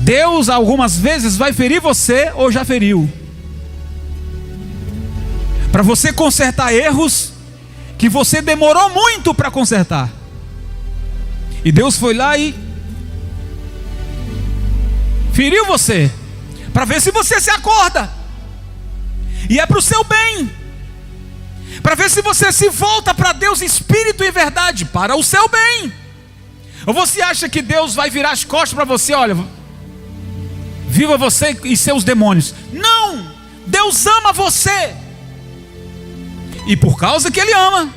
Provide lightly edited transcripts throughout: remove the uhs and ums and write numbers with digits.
Deus algumas vezes vai ferir você ou já feriu, para você consertar erros que você demorou muito para consertar. E Deus foi lá e feriu você, para ver se você se acorda. E é para o seu bem, para ver se você se volta para Deus, espírito e verdade, para o seu bem. Ou você acha que Deus vai virar as costas para você? Olha, viva você e seus demônios. Não, Deus ama você. E por causa que Ele ama,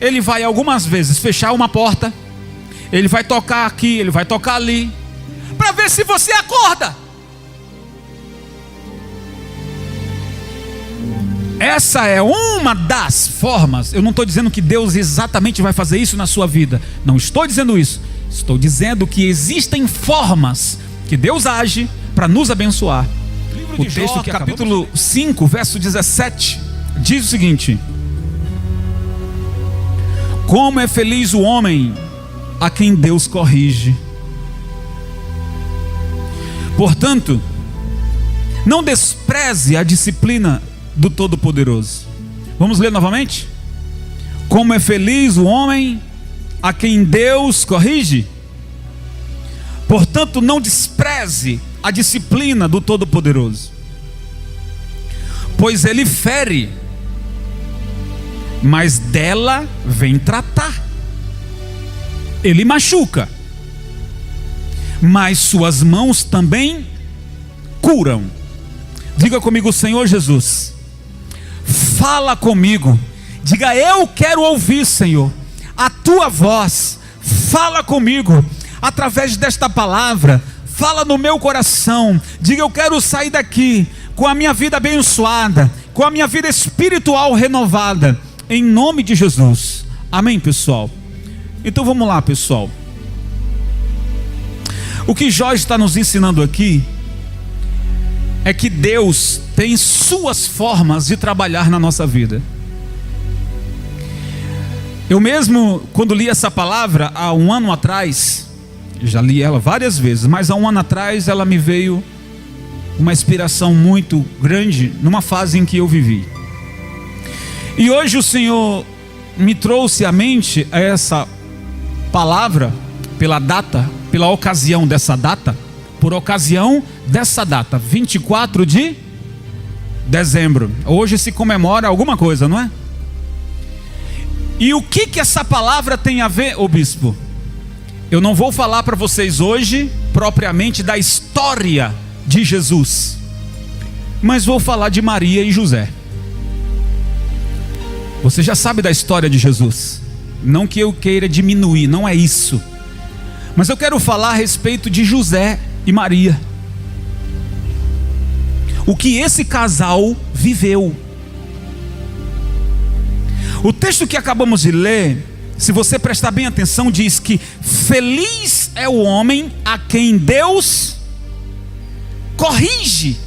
Ele vai algumas vezes fechar uma porta, Ele vai tocar aqui, Ele vai tocar ali, para ver se você acorda. Essa é uma das formas. Eu não estou dizendo que Deus exatamente vai fazer isso na sua vida, não estou dizendo isso. Estou dizendo que existem formas que Deus age para nos abençoar. O texto, capítulo 5, verso 17, diz o seguinte: como é feliz o homem a quem Deus corrige. Portanto, não despreze a disciplina do Todo-Poderoso. Vamos ler novamente? Como é feliz o homem a quem Deus corrige. Portanto, não despreze a disciplina do Todo-Poderoso, pois Ele fere, mas dela vem tratar. Ele machuca, mas suas mãos também curam. Diga comigo: Senhor Jesus, fala comigo. Diga: eu quero ouvir, Senhor, a tua voz. Fala comigo através desta palavra. Fala no meu coração. Diga: eu quero sair daqui com a minha vida abençoada, com a minha vida espiritual renovada, em nome de Jesus. Amém, pessoal? Então vamos lá, pessoal. O que Jó está nos ensinando aqui é que Deus tem suas formas de trabalhar na nossa vida. Eu mesmo, quando li essa palavra há um ano atrás, já li ela várias vezes, mas há um ano atrás ela me veio uma inspiração muito grande numa fase em que eu vivi. E hoje o Senhor me trouxe à mente essa palavra pela data, pela ocasião dessa data, por ocasião dessa data, 24 de dezembro. Hoje se comemora alguma coisa, não é? E o que essa palavra tem a ver, ô bispo? Eu não vou falar para vocês hoje propriamente da história de Jesus, mas vou falar de Maria e José. Você já sabe da história de Jesus. Não que eu queira diminuir, não é isso. Mas eu quero falar a respeito de José e Maria. O que esse casal viveu. O texto que acabamos de ler, se você prestar bem atenção, diz que feliz é o homem a quem Deus corrige.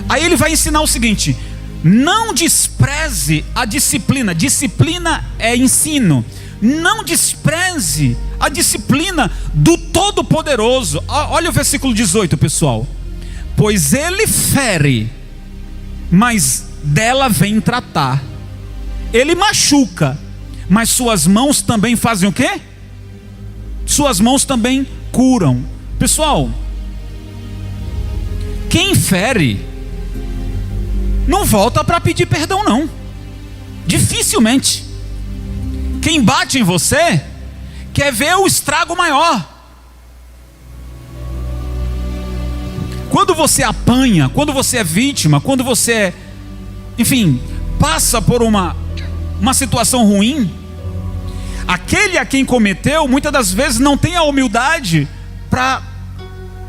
Aí ele vai ensinar o seguinte: não despreze a disciplina. Disciplina é ensino. Não despreze a disciplina do Todo-Poderoso. Olha o versículo 18, pessoal. Pois Ele fere, mas dela vem tratar. Ele machuca, mas suas mãos também fazem o quê? Suas mãos também curam. Pessoal, quem fere não volta para pedir perdão, não. Dificilmente. Quem bate em você quer ver o estrago maior. Quando você apanha, quando você é vítima, quando você, enfim, passa por uma situação ruim, aquele a quem cometeu, muitas das vezes não tem a humildade para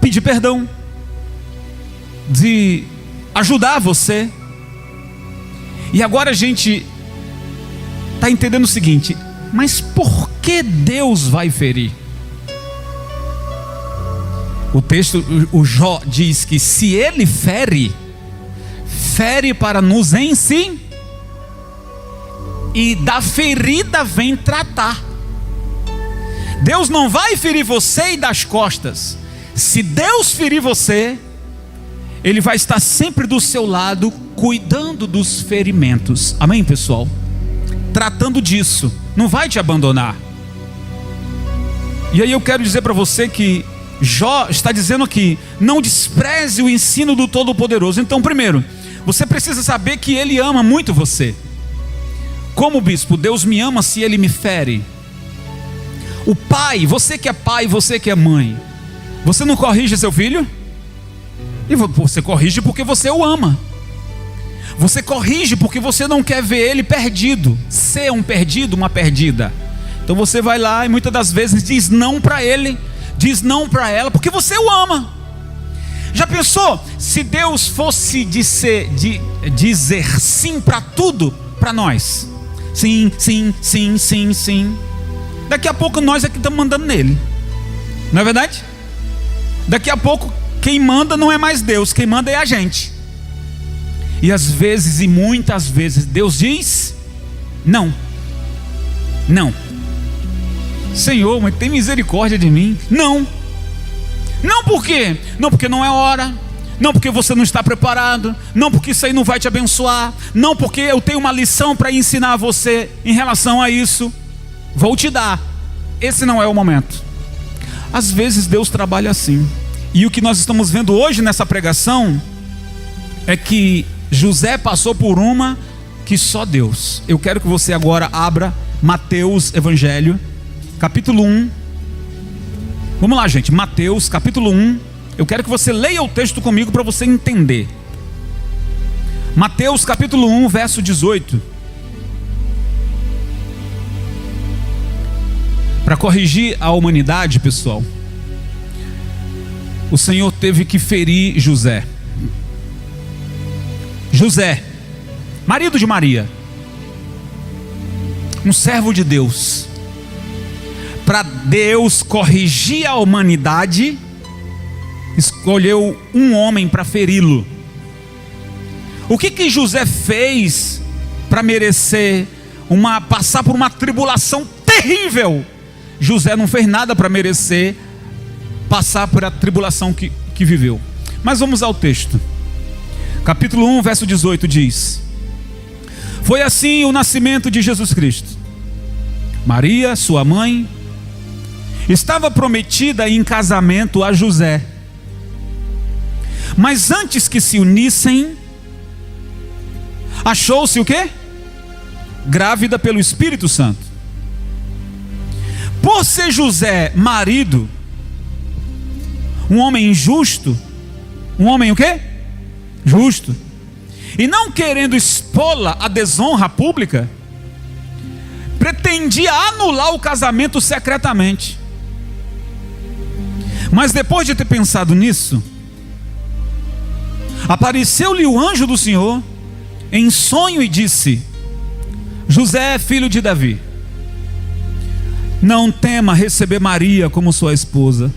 pedir perdão, de ajudar você. E agora a gente está entendendo o seguinte: mas por que Deus vai ferir? O texto, o Jó diz que se Ele fere, fere para nos ensinar, e da ferida vem tratar. Deus não vai ferir você e das costas. Se Deus ferir você, Ele vai estar sempre do seu lado, cuidando dos ferimentos. Amém, pessoal? Tratando disso, não vai te abandonar. E aí eu quero dizer para você que Jó está dizendo aqui: não despreze o ensino do Todo-Poderoso. Então, primeiro, você precisa saber que Ele ama muito você. Como bispo, Deus me ama se Ele me fere. O pai, você que é pai, você que é mãe, você não corrige seu filho? E você corrige porque você o ama. Você corrige porque você não quer ver ele perdido, ser um perdido, uma perdida. Então você vai lá e muitas das vezes diz não para ele, diz não para ela, porque você o ama. Já pensou se Deus fosse dizer sim para tudo para nós? Sim, sim, sim, sim, sim. Daqui a pouco nós é que estamos mandando nele. Não é verdade? Daqui a pouco quem manda não é mais Deus, quem manda é a gente. E às vezes, e muitas vezes, Deus diz não. Não. Senhor, mas tem misericórdia de mim. Não. Não por quê? Não porque não é hora. Não porque você não está preparado. Não porque isso aí não vai te abençoar. Não porque eu tenho uma lição para ensinar a você em relação a isso. Vou te dar. Esse não é o momento. Às vezes Deus trabalha assim. E o que nós estamos vendo hoje nessa pregação é que José passou por uma que só Deus. Eu quero que você agora abra Mateus Evangelho, capítulo 1. Vamos lá, gente, Mateus, capítulo 1. Eu quero que você leia o texto comigo para você entender. Mateus, capítulo 1, verso 18. Para corrigir a humanidade, pessoal, o Senhor teve que ferir José. José, marido de Maria, um servo de Deus. Para Deus corrigir a humanidade, escolheu um homem para feri-lo. O que José fez para merecer passar por uma tribulação terrível? José não fez nada para merecer passar por a tribulação que viveu. Mas vamos ao texto. Capítulo 1, verso 18 diz: foi assim o nascimento de Jesus Cristo. Maria, sua mãe, estava prometida em casamento a José. Mas antes que se unissem, achou-se o quê? Grávida pelo Espírito Santo. Por ser José marido, um homem justo, um homem o quê? Justo, e não querendo expô-la à desonra pública, pretendia anular o casamento secretamente. Mas depois de ter pensado nisso, apareceu-lhe o anjo do Senhor em sonho e disse: José, filho de Davi, não tema receber Maria como sua esposa,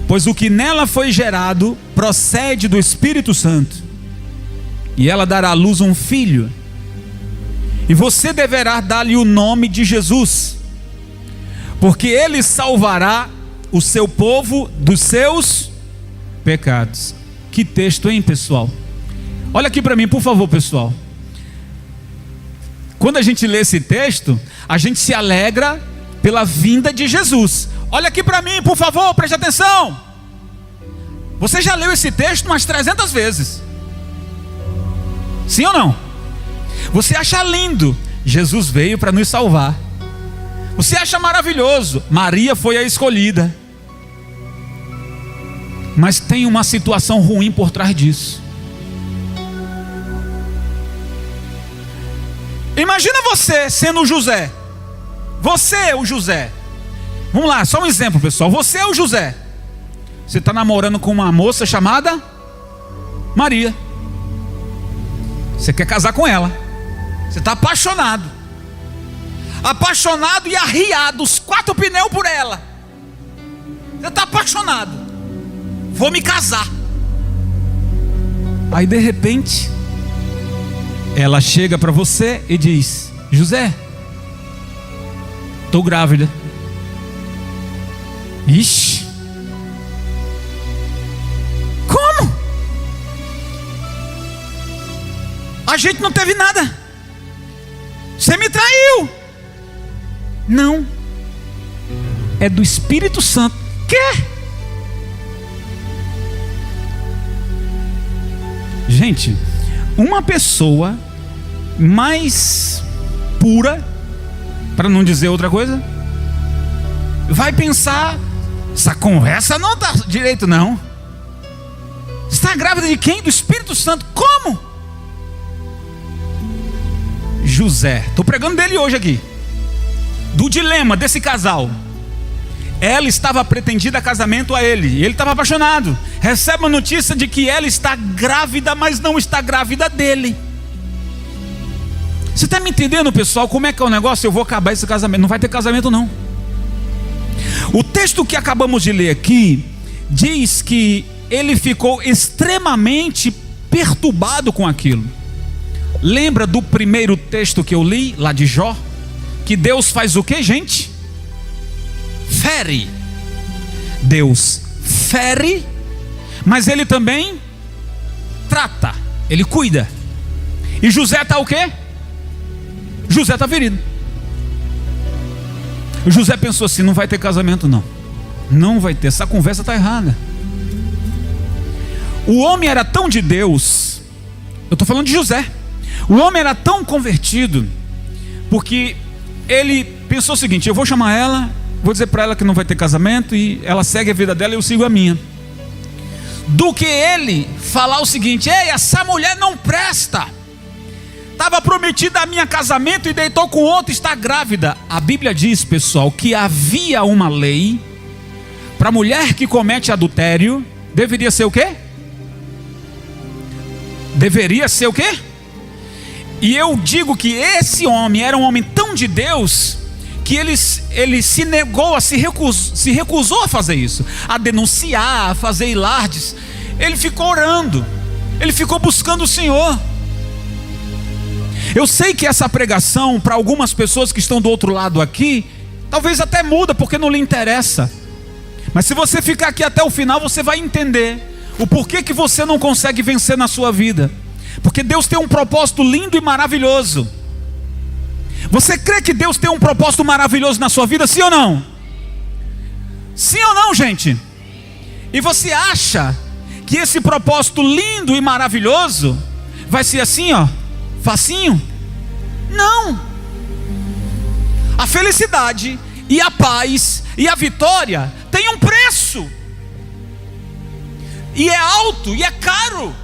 pois o que nela foi gerado procede do Espírito Santo, e ela dará à luz um filho, e você deverá dar-lhe o nome de Jesus, porque ele salvará o seu povo dos seus pecados. Que texto, hein, pessoal? Olha aqui para mim, por favor, pessoal. Quando a gente lê esse texto, a gente se alegra pela vinda de Jesus. Olha aqui para mim, por favor, preste atenção. Você já leu esse texto umas 300 vezes. Sim ou não? Você acha lindo, Jesus veio para nos salvar. Você acha maravilhoso, Maria foi a escolhida. Mas tem uma situação ruim por trás disso. Imagina você sendo o José. Você é o José. Vamos lá, só um exemplo, pessoal. Você é o José. Você está namorando com uma moça chamada Maria. Você quer casar com ela. Você está apaixonado. Apaixonado e arriado, os 4 pneus por ela. Você está apaixonado. Vou me casar. Aí de repente ela chega para você e diz: José, estou grávida. Ixi, A gente não teve nada. Você me traiu. Não. É do Espírito Santo. Quê? Gente, uma pessoa mais pura, para não dizer outra coisa, vai pensar: essa conversa não está direito não. Está grávida de quem? Do Espírito Santo. Como? José, estou pregando dele hoje aqui, do dilema desse casal. Ela estava pretendida a casamento a ele, e ele estava apaixonado. Recebe a notícia de que ela está grávida, mas não está grávida dele. Você está me entendendo, pessoal, como é que é o negócio? Eu vou acabar esse casamento. Não vai ter casamento não. O texto que acabamos de ler aqui diz que ele ficou extremamente perturbado com aquilo. Lembra do primeiro texto que eu li, lá de Jó? Que Deus faz o que, gente? Fere. Deus fere, mas ele também trata, ele cuida. E José está o quê? José está ferido. José pensou assim: não vai ter casamento não. Não vai ter, essa conversa está errada. O homem era tão de Deus. Eu estou falando de José. O homem era tão convertido, porque ele pensou o seguinte: eu vou chamar ela, vou dizer para ela que não vai ter casamento, e ela segue a vida dela e eu sigo a minha. Do que ele falar o seguinte: ei, essa mulher não presta, estava prometida a minha casamento e deitou com outro, está grávida. A Bíblia diz, pessoal, que havia uma lei para mulher que comete adultério. Deveria ser o quê? Deveria ser o quê? E eu digo que esse homem era um homem tão de Deus, que ele se negou, se recusou a fazer isso, a denunciar, a fazer ilardes. Ele ficou orando, ele ficou buscando o Senhor. Eu sei que essa pregação, para algumas pessoas que estão do outro lado aqui, talvez até muda, porque não lhe interessa. Mas se você ficar aqui até o final, você vai entender o porquê que você não consegue vencer na sua vida. Porque Deus tem um propósito lindo e maravilhoso. Você crê que Deus tem um propósito maravilhoso na sua vida, sim ou não? Sim ou não, gente? E você acha que esse propósito lindo e maravilhoso vai ser assim, ó, facinho? Não. A felicidade e a paz e a vitória tem um preço, e é alto, e é caro.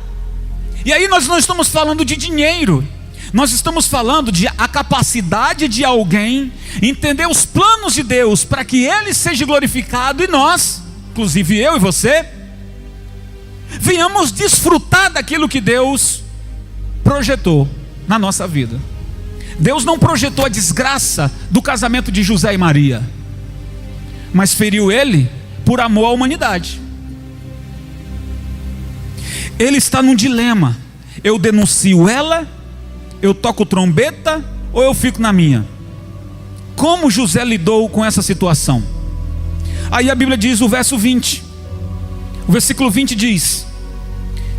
E aí nós não estamos falando de dinheiro, nós estamos falando de a capacidade de alguém entender os planos de Deus para que Ele seja glorificado, e nós, inclusive eu e você, venhamos desfrutar daquilo que Deus projetou na nossa vida. Deus não projetou a desgraça do casamento de José e Maria, mas feriu ele por amor à humanidade. Ele está num dilema: eu denuncio ela, eu toco trombeta, ou eu fico na minha? Como José lidou com essa situação? Aí a Bíblia diz, o verso 20, o versículo 20 diz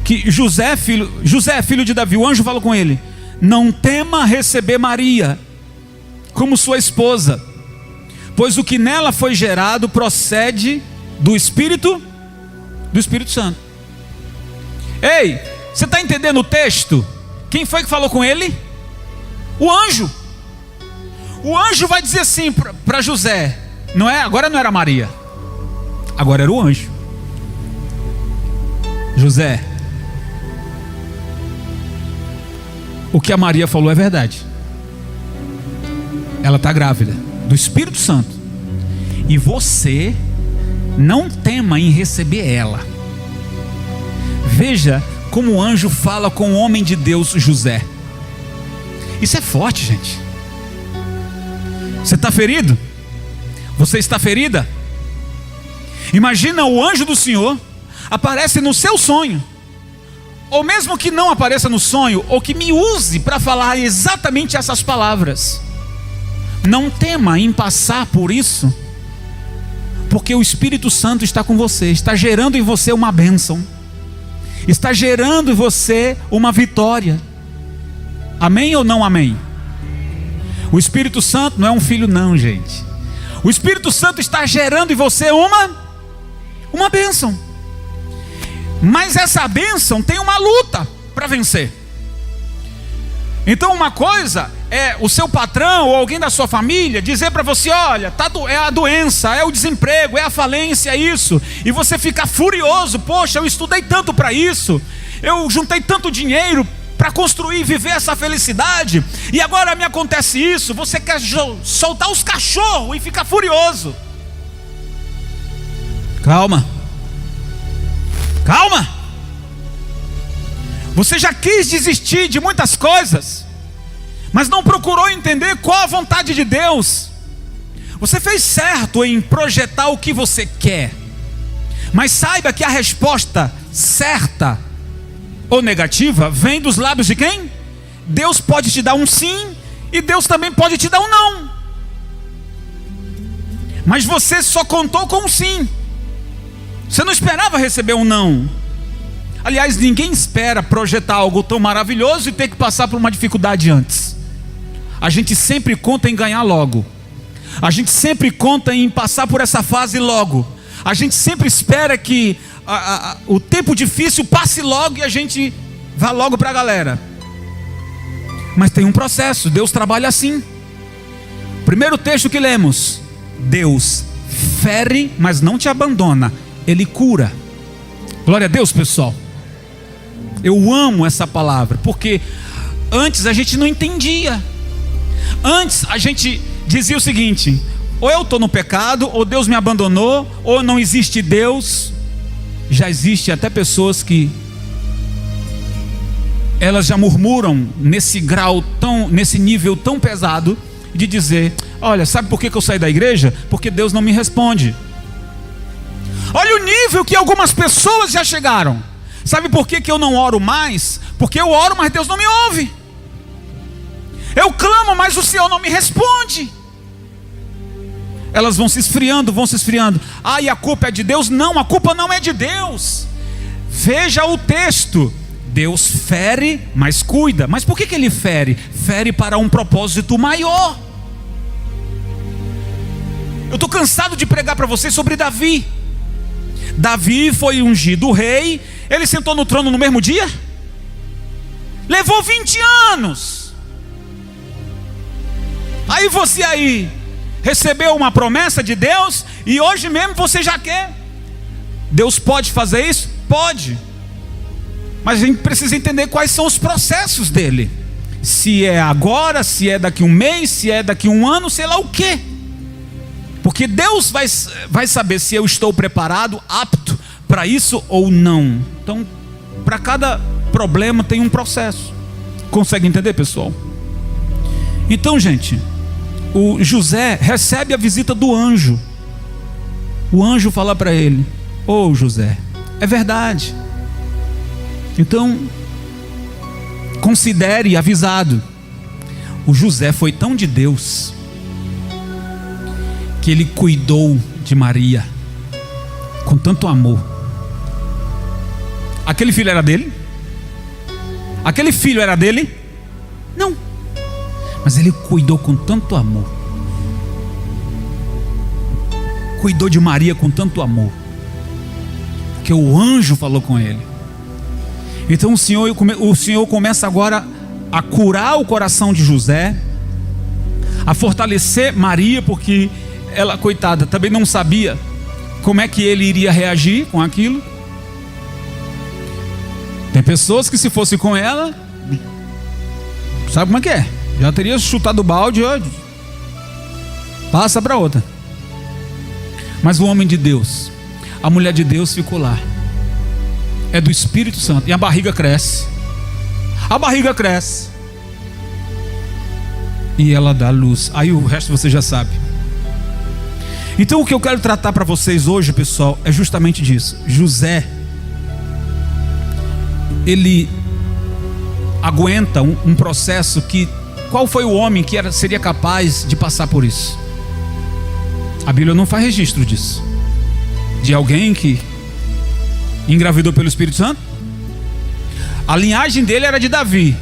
que José, filho de Davi, o anjo fala com ele: não tema receber Maria como sua esposa, pois o que nela foi gerado procede do Espírito Santo. Ei, você está entendendo o texto? Quem foi que falou com ele? O anjo. O anjo vai dizer assim para José, não é? Agora não era Maria, agora era o anjo. José, o que a Maria falou é verdade. Ela está grávida do Espírito Santo, e você não tema em receber ela. Veja como o anjo fala com o homem de Deus José. Isso é forte, gente. Você está ferido? Você está ferida? Imagina o anjo do Senhor aparece no seu sonho, ou mesmo que não apareça no sonho, ou que me use para falar exatamente essas palavras. Não tema em passar por isso, porque o Espírito Santo está com você, está gerando em você uma bênção, está gerando em você uma vitória. Amém ou não amém? O Espírito Santo não é um filho não, gente. O Espírito Santo está gerando em você uma bênção. Mas essa bênção tem uma luta para vencer. Então uma coisa é o seu patrão ou alguém da sua família dizer para você: olha, é a doença, é o desemprego, é a falência, é isso. E você fica furioso: poxa, eu estudei tanto para isso, eu juntei tanto dinheiro para construir e viver essa felicidade, e agora me acontece isso. Você quer soltar os cachorros e ficar furioso. Calma. Calma. Você já quis desistir de muitas coisas, mas não procurou entender qual a vontade de Deus. Você fez certo em projetar o que você quer, mas saiba que a resposta certa ou negativa vem dos lábios de quem? Deus pode te dar um sim, e Deus também pode te dar um não. Mas você só contou com um sim. Você não esperava receber um não. Aliás, ninguém espera projetar algo tão maravilhoso e ter que passar por uma dificuldade antes. A gente sempre conta em ganhar logo. A gente sempre conta em passar por essa fase logo. A gente sempre espera que o tempo difícil passe logo e a gente vá logo para a galera. Mas tem um processo, Deus trabalha assim. Primeiro texto que lemos: Deus fere, mas não te abandona, Ele cura. Glória a Deus, pessoal. Eu amo essa palavra, porque antes a gente não entendia. Antes a gente dizia o seguinte: ou eu estou no pecado, ou Deus me abandonou, ou não existe Deus. Já existe até pessoas que elas já murmuram nesse grau nesse nível tão pesado, de dizer: olha, sabe por que eu saí da igreja? Porque Deus não me responde. Olha o nível que algumas pessoas já chegaram. Sabe por que eu não oro mais? Porque eu oro, mas Deus não me ouve. Eu clamo, mas o Senhor não me responde. Elas vão se esfriando, Ah, e a culpa é de Deus? Não, a culpa não é de Deus. Veja o texto: Deus fere, mas cuida. Mas por que Ele fere? Fere para um propósito maior. Eu estou cansado de pregar para vocês sobre Davi. Davi foi ungido rei. Ele sentou no trono no mesmo dia? Levou 20 anos. Aí você recebeu uma promessa de Deus e hoje mesmo você já quer. Deus pode fazer isso? Pode. Mas a gente precisa entender quais são os processos dele. Se é agora, se é daqui um mês, se é daqui um ano, sei lá o quê. Porque Deus vai saber se eu estou preparado, apto para isso ou não. Então, para cada problema tem um processo. Consegue entender, pessoal? Então, gente, o José recebe a visita do anjo. O anjo fala para ele: ô José, é verdade. Então, considere avisado. O José foi tão de Deus que ele cuidou de Maria com tanto amor. Aquele filho era dele? Aquele filho era dele? Não. Mas ele cuidou com tanto amor. Cuidou de Maria com tanto amor, porque o anjo falou com ele. Então o Senhor começa agora a curar o coração de José, a fortalecer Maria, porque ela, coitada, também não sabia como é que ele iria reagir com aquilo. Tem pessoas que, se fosse com ela, sabe como é que é? Já teria chutado o balde hoje. Passa para outra. Mas o homem de Deus, a mulher de Deus ficou lá. É do Espírito Santo. E a barriga cresce. A barriga cresce. E ela dá luz. Aí o resto você já sabe. Então o que eu quero tratar para vocês hoje, pessoal, é justamente disso. José, ele aguenta um processo que... Qual foi o homem que seria capaz de passar por isso? A Bíblia não faz registro disso. De alguém que engravidou pelo Espírito Santo. A linhagem dele era de Davi.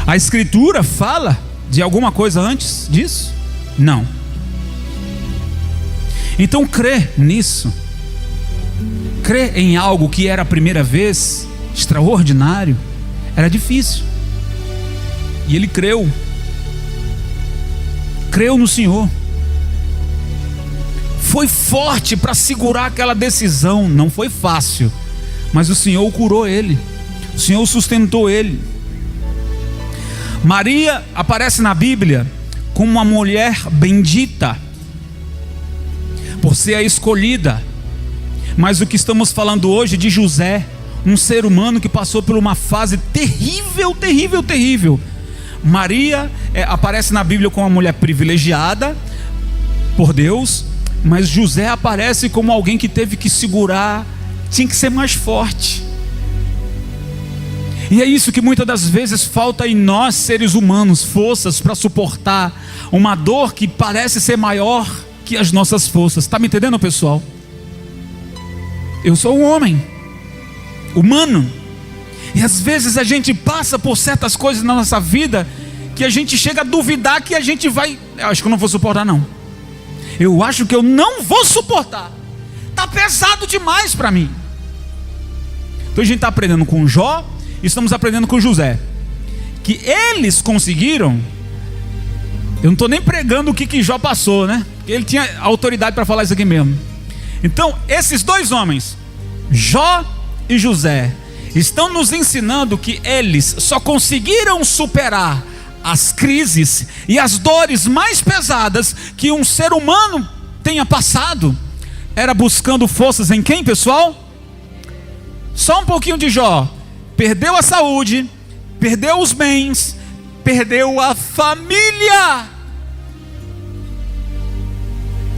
A Escritura fala de alguma coisa antes disso? Não. Então crer nisso, crer em algo que era a primeira vez, extraordinário, era difícil. E ele creu no Senhor. Foi forte para segurar aquela decisão. Não foi fácil, mas o Senhor curou ele, o Senhor sustentou ele. Maria aparece na Bíblia como uma mulher bendita, por ser a escolhida. Mas o que estamos falando hoje de José, um ser humano que passou por uma fase terrível, terrível, terrível. Maria aparece na Bíblia como uma mulher privilegiada por Deus, mas José aparece como alguém que teve que segurar, tinha que ser mais forte. E é isso que muitas das vezes falta em nós, seres humanos, forças para suportar uma dor que parece ser maior que as nossas forças. Está me entendendo, pessoal? Eu sou um homem humano, e às vezes a gente passa por certas coisas na nossa vida que a gente chega a duvidar que a gente vai, eu acho que eu não vou suportar não. Eu acho que eu não vou suportar. Está pesado demais para mim. Então a gente está aprendendo com Jó, estamos aprendendo com José, que eles conseguiram. Eu não estou nem pregando o que Jó passou, né? Porque ele tinha autoridade para falar isso aqui mesmo. Então esses dois homens, Jó e José, estão nos ensinando que eles só conseguiram superar as crises e as dores mais pesadas que um ser humano tenha passado, era buscando forças em quem, pessoal? Só um pouquinho de Jó. Perdeu a saúde, perdeu os bens, perdeu a família,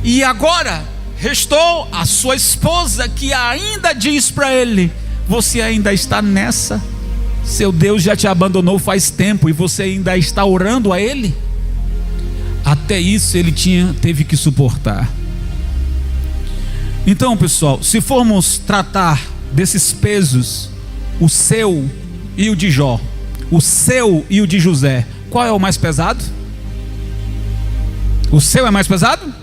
e agora restou a sua esposa, que ainda diz para ele: você ainda está nessa? Seu Deus já te abandonou faz tempo e você ainda está orando a Ele? Até isso ele teve que suportar. Então, pessoal, se formos tratar desses pesos, o seu e o de Jó, o seu e o de José, qual é o mais pesado? O seu é mais pesado?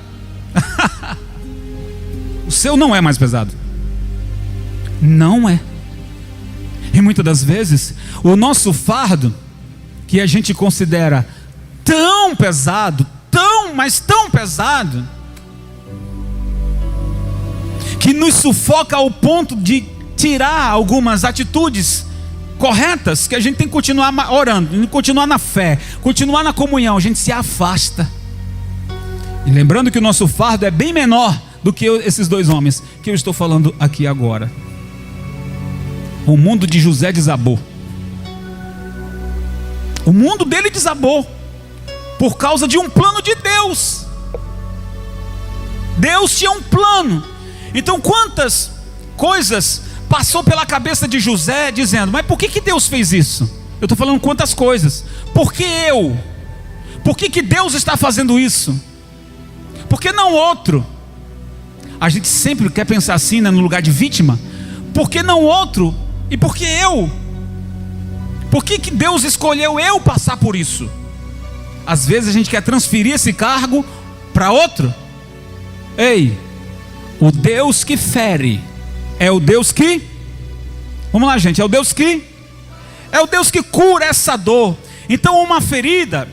O seu não é mais pesado. Não é. E muitas das vezes o nosso fardo, que a gente considera tão pesado, mas tão pesado, que nos sufoca ao ponto de tirar algumas atitudes corretas, que a gente tem que continuar orando, continuar na fé, continuar na comunhão, a gente se afasta. E lembrando que o nosso fardo é bem menor do que esses dois homens que eu estou falando aqui agora. O mundo de José desabou. O mundo dele desabou por causa de um plano de Deus. Deus tinha um plano. Então quantas coisas passou pela cabeça de José, dizendo: mas por que Deus fez isso? Eu estou falando quantas coisas. Por que eu? Por que Deus está fazendo isso? Por que não outro? A gente sempre quer pensar assim, né, no lugar de vítima. Por que não outro? E por que eu? Por que Deus escolheu eu passar por isso? Às vezes a gente quer transferir esse cargo para outro. Ei, o Deus que fere é o Deus que, vamos lá, gente, é o Deus que cura essa dor. Então uma ferida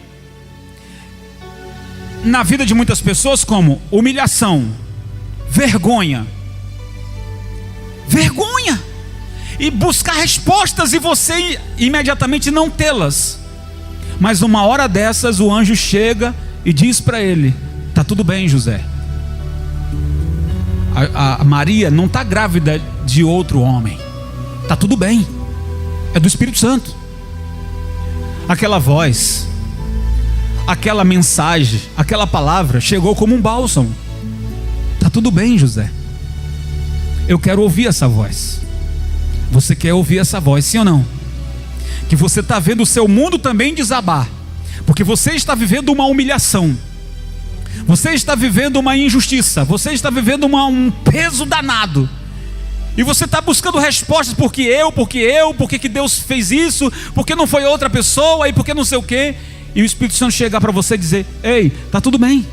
na vida de muitas pessoas, como humilhação, vergonha, e buscar respostas e você imediatamente não tê-las. Mas uma hora dessas o anjo chega e diz para ele: tá tudo bem, José, a Maria não está grávida de outro homem, tá tudo bem, é do Espírito Santo. Aquela voz, aquela mensagem, aquela palavra chegou como um bálsamo. Tá tudo bem, José, eu quero ouvir essa voz. Você quer ouvir essa voz, sim ou não? Que você está vendo o seu mundo também desabar, porque você está vivendo uma humilhação, você está vivendo uma injustiça, você está vivendo um peso danado. E você está buscando respostas, por que que Deus fez isso, porque não foi outra pessoa, e porque não sei o quê. E o Espírito Santo chegar para você e dizer: ei, está tudo bem,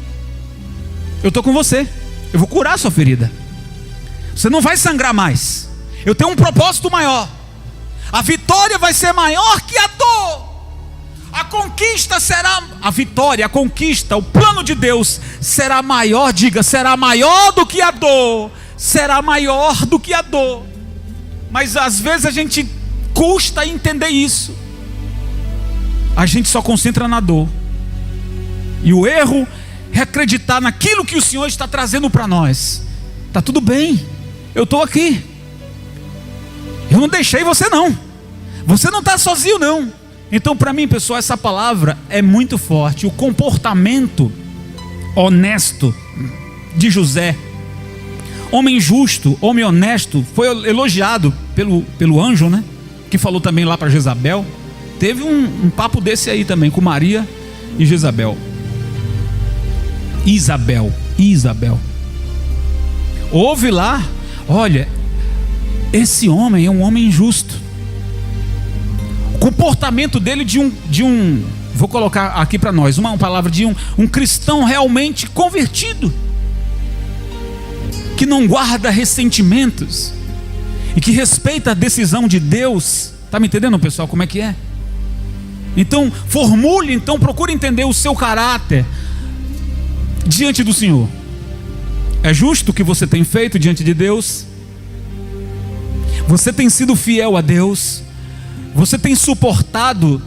eu estou com você, eu vou curar a sua ferida, você não vai sangrar mais, eu tenho um propósito maior, a vitória vai ser maior que a dor, a conquista será, a vitória, a conquista, o plano de Deus será maior, diga, será maior do que a dor, será maior do que a dor. Mas às vezes a gente custa entender isso, a gente só concentra na dor, e o erro é acreditar naquilo que o Senhor está trazendo para nós. Está tudo bem, eu estou aqui, eu não deixei você não, você não está sozinho não. Então para mim, pessoal, essa palavra é muito forte. O comportamento honesto de José, homem justo, homem honesto, foi elogiado pelo anjo, né? Que falou também lá para Jezabel. Teve um papo desse aí também com Maria e Jezabel. Isabel. Houve lá, olha, esse homem é um homem justo. O comportamento dele vou colocar aqui para nós, uma palavra de um cristão realmente convertido, que não guarda ressentimentos e que respeita a decisão de Deus. Está me entendendo, pessoal, como é que é? Então, procure entender o seu caráter diante do Senhor. É justo o que você tem feito diante de Deus? Você tem sido fiel a Deus? Você tem suportado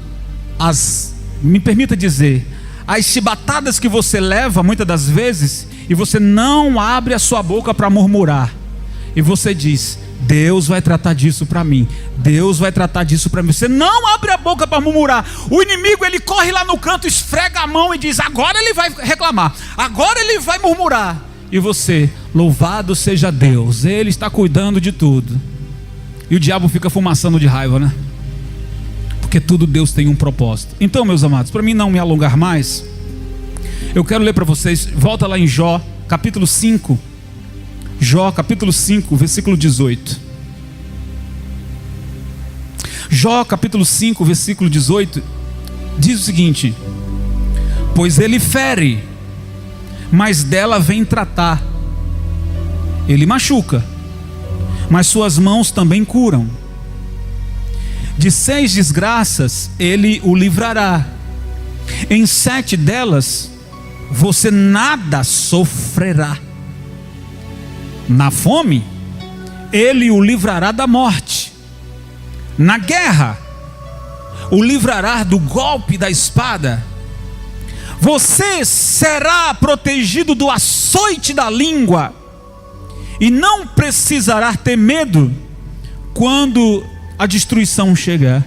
me permita dizer, as chibatadas que você leva muitas das vezes, e você não abre a sua boca para murmurar, e você diz: Deus vai tratar disso para mim, Deus vai tratar disso para mim. Você não abre a boca para murmurar. O inimigo, ele corre lá no canto, esfrega a mão e diz: agora ele vai reclamar, agora ele vai murmurar. E você: louvado seja Deus, Ele está cuidando de tudo. E o diabo fica fumaçando de raiva, né? Porque tudo Deus tem um propósito. Então, meus amados, para mim não me alongar mais, eu quero ler para vocês, volta lá em Jó, capítulo 5. Jó, capítulo 5, versículo 18. Jó, capítulo 5, versículo 18, diz o seguinte: pois ele fere, mas dela vem tratar. Ele machuca, mas suas mãos também curam. De 6 desgraças ele o livrará, em 7 delas você nada sofrerá. Na fome ele o livrará da morte, na guerra o livrará do golpe da espada. Você será protegido do açoite da língua, e não precisará ter medo quando a destruição chegar.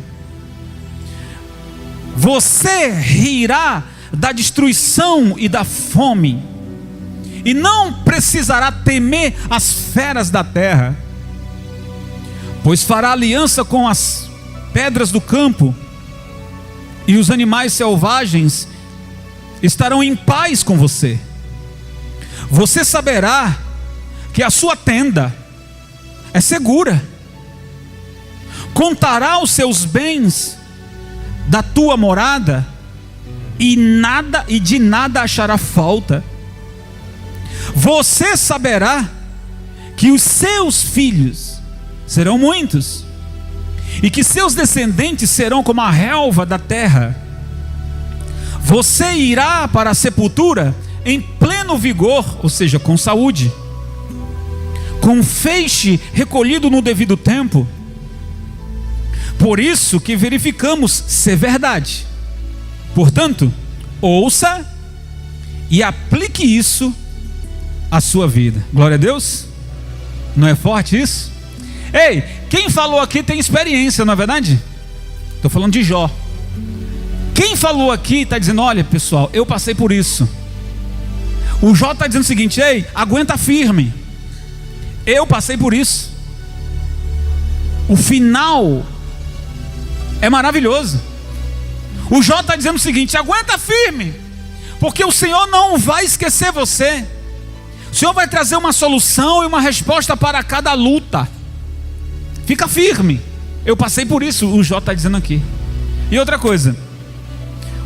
Você rirá da destruição e da fome, e não precisará temer as feras da terra, pois fará aliança com as pedras do campo, e os animais selvagens estarão em paz com você. Você saberá que a sua tenda é segura, contará os seus bens da tua morada, e de nada achará falta. Você saberá que os seus filhos serão muitos, e que seus descendentes serão como a relva da terra. Você irá para a sepultura em pleno vigor, ou seja, com saúde, com feixe recolhido no devido tempo. Por isso que verificamos ser verdade. Portanto, ouça e aplique isso à sua vida. Glória a Deus. Não é forte isso? Ei, quem falou aqui tem experiência, não é verdade? Estou falando de Jó. Quem falou aqui está dizendo: olha pessoal, eu passei por isso. O Jó está dizendo o seguinte: ei, aguenta firme, eu passei por isso. O final é maravilhoso. O Jó está dizendo o seguinte: aguenta firme, porque o Senhor não vai esquecer você. O Senhor vai trazer uma solução e uma resposta para cada luta. Fica firme. Eu passei por isso, o Jó está dizendo aqui. E outra coisa,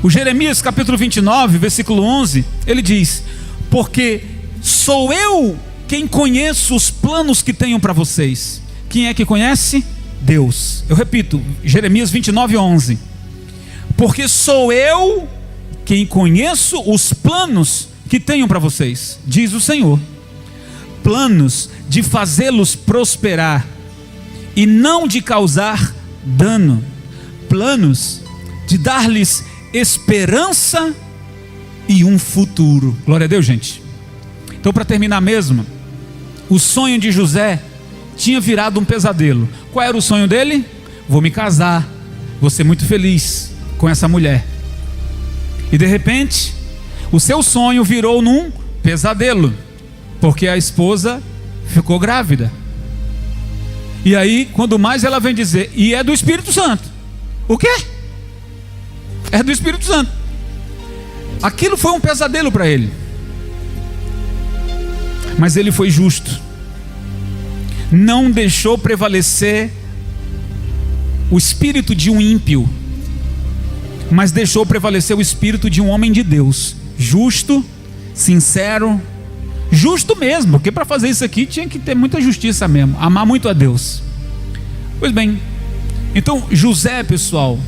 o Jeremias capítulo 29, versículo 11, ele diz: porque sou eu quem conheço os planos que tenho para vocês. Quem é que conhece? Deus. Eu repito, Jeremias 29, 11. Porque sou eu quem conheço os planos que tenho para vocês, diz o Senhor. Planos de fazê-los prosperar e não de causar dano. Planos de dar-lhes esperança e um futuro. Glória a Deus, gente. Então, para terminar mesmo, o sonho de José tinha virado um pesadelo. Qual era o sonho dele? Vou me casar, vou ser muito feliz com essa mulher. E de repente, o seu sonho virou num pesadelo, porque a esposa ficou grávida. E aí, quando mais ela vem dizer, e é do Espírito Santo. O quê? É do Espírito Santo. Aquilo foi um pesadelo para ele. Mas ele foi justo. Não deixou prevalecer o espírito de um ímpio, mas deixou prevalecer o espírito de um homem de Deus, justo, sincero, justo mesmo, porque para fazer isso aqui tinha que ter muita justiça mesmo, amar muito a Deus. Pois bem, então José, pessoal,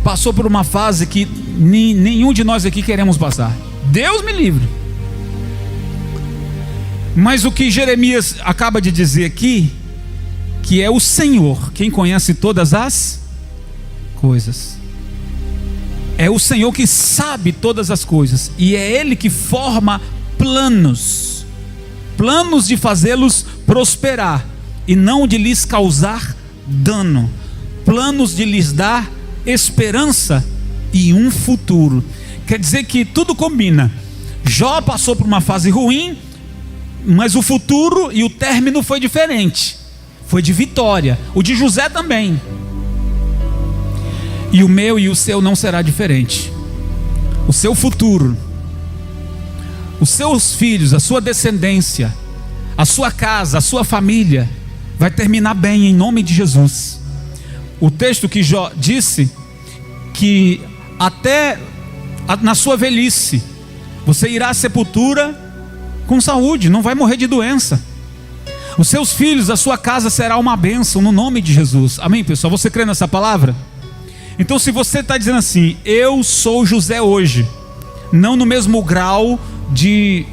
passou por uma fase que nenhum de nós aqui queremos passar. Deus me livre. Mas o que Jeremias acaba de dizer aqui, que é o Senhor quem conhece todas as coisas. É o Senhor que sabe todas as coisas, e é Ele que forma planos de fazê-los prosperar e não de lhes causar dano, planos de lhes dar esperança e um futuro. Quer dizer que tudo combina. Jó passou por uma fase ruim, mas o futuro e o término foi diferente, foi de vitória. O de José também. E o meu e o seu não será diferente. O seu futuro, os seus filhos, a sua descendência, a sua casa, a sua família vai terminar bem em nome de Jesus. O texto que Jó disse que até na sua velhice você irá à sepultura com saúde, não vai morrer de doença. Os seus filhos, a sua casa será uma bênção no nome de Jesus. Amém, pessoal? Você crê nessa palavra? Então, se você está dizendo assim, eu sou José hoje, não no mesmo grau de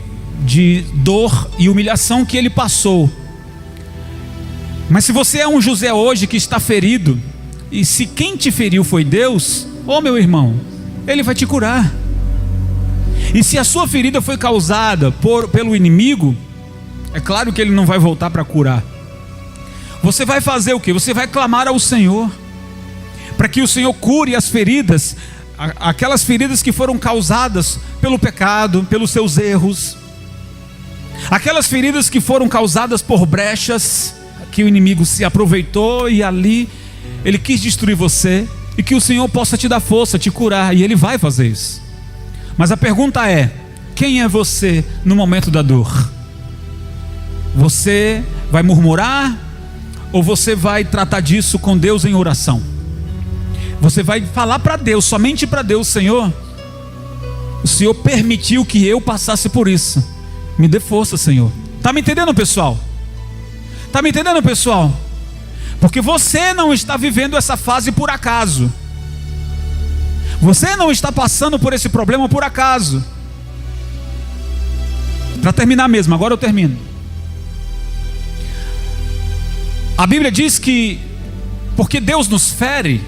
dor e humilhação que ele passou, mas se você é um José hoje que está ferido, e se quem te feriu foi Deus, meu irmão, Ele vai te curar. E se a sua ferida foi causada pelo inimigo, é claro que ele não vai voltar para curar. Você vai fazer o quê? Você vai clamar ao Senhor, para que o Senhor cure as feridas, aquelas feridas que foram causadas pelo pecado, pelos seus erros, aquelas feridas que foram causadas por brechas, que o inimigo se aproveitou e ali ele quis destruir você, e que o Senhor possa te dar força, te curar, e Ele vai fazer isso. Mas a pergunta é: quem é você no momento da dor? Você vai murmurar, ou você vai tratar disso com Deus em oração? Você vai falar para Deus, somente para Deus: Senhor, o Senhor permitiu que eu passasse por isso, me dê força, Senhor. Está me entendendo, pessoal? Está me entendendo, pessoal? Porque você não está vivendo essa fase por acaso. Você não está passando por esse problema por acaso. Para terminar mesmo, agora eu termino. A Bíblia diz que porque Deus nos fere,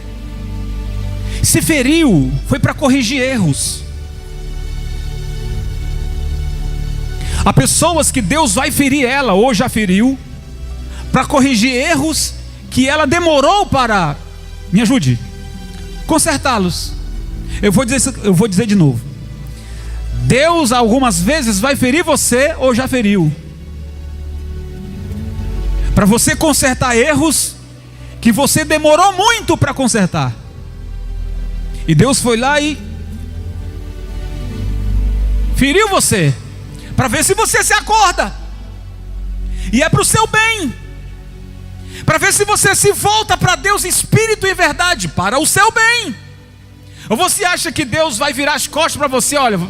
se feriu, foi para corrigir erros. Há pessoas que Deus vai ferir ela, ou já feriu, para corrigir erros que ela demorou para, me ajude, consertá-los. Eu vou dizer de novo. Deus algumas vezes vai ferir você, ou já feriu, para você consertar erros que você demorou muito para consertar. E Deus foi lá e feriu você, para ver se você se acorda. E é para o seu bem. para ver se você se volta para Deus, espírito e verdade, para o seu bem. Ou você acha que Deus vai virar as costas para você, olha,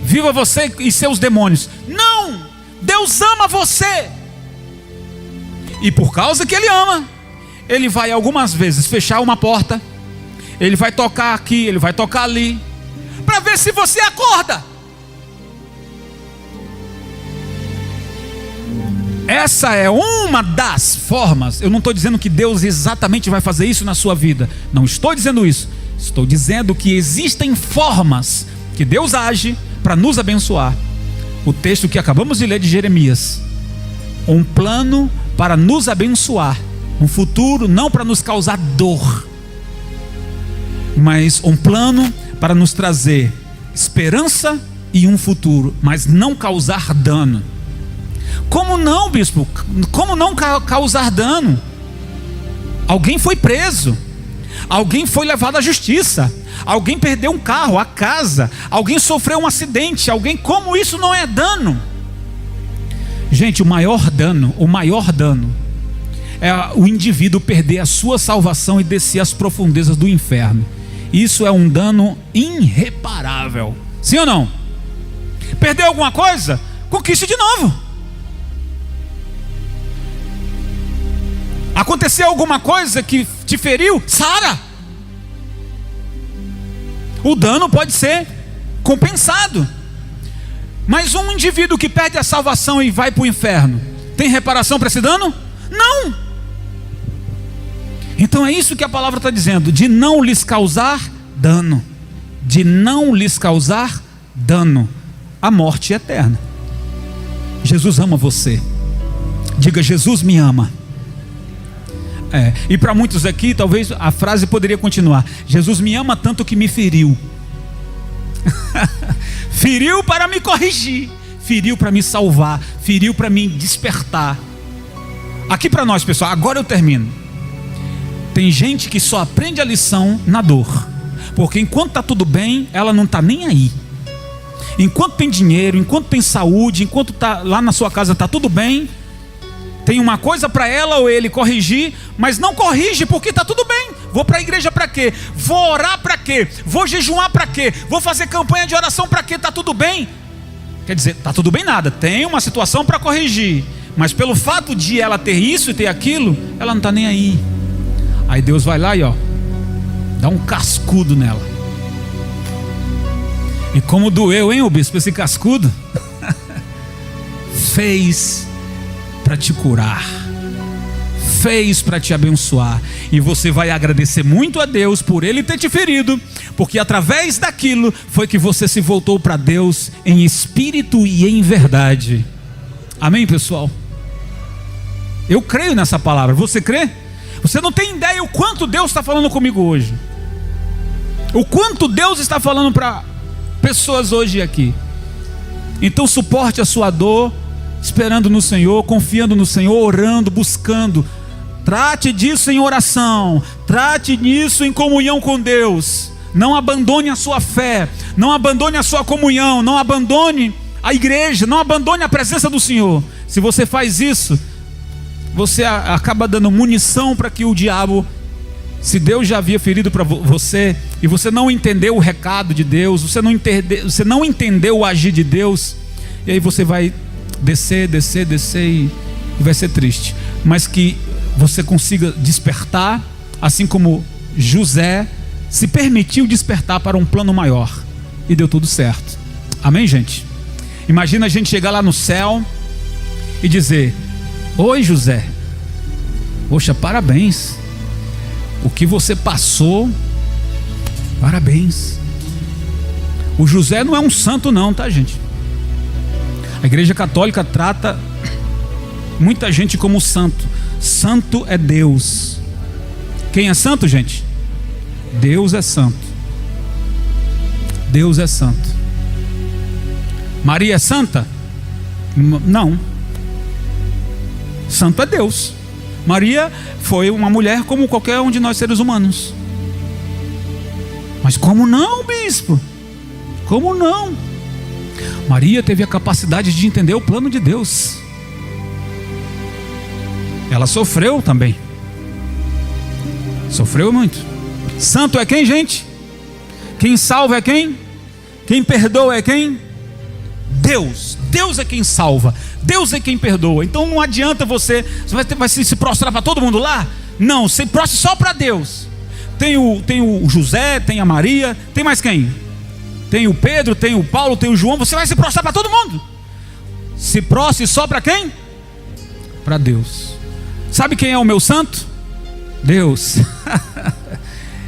viva você e seus demônios? Não! Deus ama você. E por causa que Ele ama, Ele vai algumas vezes fechar uma porta, Ele vai tocar aqui, Ele vai tocar ali, para ver se você acorda. Essa é uma das formas. Eu não estou dizendo que Deus exatamente vai fazer isso na sua vida. Não estou dizendo isso. Estou dizendo que existem formas que Deus age para nos abençoar. O texto que acabamos de ler de Jeremias. Um plano para nos abençoar. Um futuro não para nos causar dor, mas um plano para nos trazer esperança e um futuro, mas não causar dano. Como não, bispo? Como não causar dano? Alguém foi preso, alguém foi levado à justiça, alguém perdeu um carro, a casa, alguém sofreu um acidente, como isso não é dano? Gente, o maior dano é o indivíduo perder a sua salvação e descer às profundezas do inferno. Isso é um dano irreparável. Sim ou não? Perdeu alguma coisa? Conquiste de novo. Aconteceu alguma coisa que te feriu? Sara. O dano pode ser compensado. Mas um indivíduo que perde a salvação e vai para o inferno, tem reparação para esse dano? Não. Então é isso que a palavra está dizendo, de não lhes causar dano. De não lhes causar dano. A morte eterna. Jesus ama você. Diga, Jesus me ama. E para muitos aqui, talvez a frase poderia continuar: Jesus me ama tanto que me feriu. Feriu para me corrigir, feriu para me salvar, feriu para me despertar. Aqui para nós, pessoal, agora eu termino. Tem gente que só aprende a lição na dor, porque enquanto está tudo bem, ela não está nem aí. Enquanto tem dinheiro, enquanto tem saúde, enquanto tá lá na sua casa está tudo bem, tem uma coisa para ela ou ele corrigir, mas não corrige porque está tudo bem. Vou para a igreja para quê? Vou orar para quê? Vou jejuar para quê? Vou fazer campanha de oração para quê? Está tudo bem? Quer dizer, está tudo bem nada. Tem uma situação para corrigir, mas pelo fato de ela ter isso e ter aquilo, ela não está nem aí. Aí Deus vai lá e dá um cascudo nela. E como doeu, hein, o bispo, esse cascudo? Fez para te curar, fez para te abençoar, e você vai agradecer muito a Deus por Ele ter te ferido, porque através daquilo foi que você se voltou para Deus em espírito e em verdade. Amém, pessoal? Eu creio nessa palavra. Você crê? Você não tem ideia o quanto Deus está falando comigo hoje, o quanto Deus está falando para pessoas hoje aqui. Então suporte a sua dor, esperando no Senhor, confiando no Senhor, orando, buscando. Trate disso em oração, trate disso em comunhão com Deus. Não abandone a sua fé, não abandone a sua comunhão, não abandone a igreja, não abandone a presença do Senhor. Se você faz isso, você acaba dando munição para que o diabo, se Deus já havia ferido para você, e você não entendeu o recado de Deus, você não entendeu o agir de Deus, e aí você vai descer e vai ser triste. Mas que você consiga despertar, assim como José se permitiu despertar para um plano maior, e deu tudo certo. Amém, gente? Imagina a gente chegar lá no céu e dizer: oi, José, poxa, parabéns, o que você passou, parabéns. O José não é um santo não, tá, gente? A igreja católica trata muita gente como santo. Santo é Deus. Quem é santo, gente? Deus é santo. Deus é santo. Maria é santa? Não. Santo é Deus. Maria foi uma mulher como qualquer um de nós seres humanos. Mas como não, bispo? Como não? Maria teve a capacidade de entender o plano de Deus. ela sofreu também. Sofreu muito. Santo é quem, gente? Quem salva é quem? Quem perdoa é quem? Deus. Deus é quem salva. Deus é quem perdoa. Então não adianta você vai se prostrar para todo mundo lá? Não, se prostre só para Deus. Tem o José, tem a Maria, tem mais quem? Tem o Pedro, tem o Paulo, tem o João. Você vai se prostrar para todo mundo. Se prostre só para quem? Para Deus. Sabe quem é o meu santo? Deus.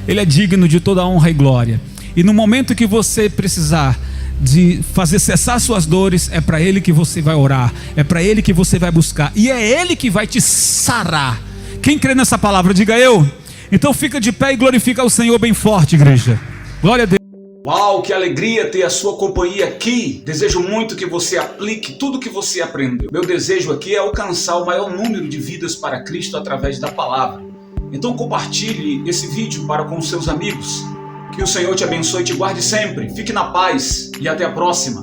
Ele é digno de toda honra e glória. E no momento que você precisar de fazer cessar suas dores, é para Ele que você vai orar, é para Ele que você vai buscar, e é Ele que vai te sarar. Quem crê nessa palavra, diga eu. Então fica de pé e glorifica o Senhor bem forte, igreja. Glória a Deus. Uau, que alegria ter a sua companhia aqui. Desejo muito que você aplique tudo que você aprendeu. Meu desejo aqui é alcançar o maior número de vidas para Cristo através da palavra. Então compartilhe esse vídeo para com seus amigos. Que o Senhor te abençoe e te guarde sempre. Fique na paz e até a próxima.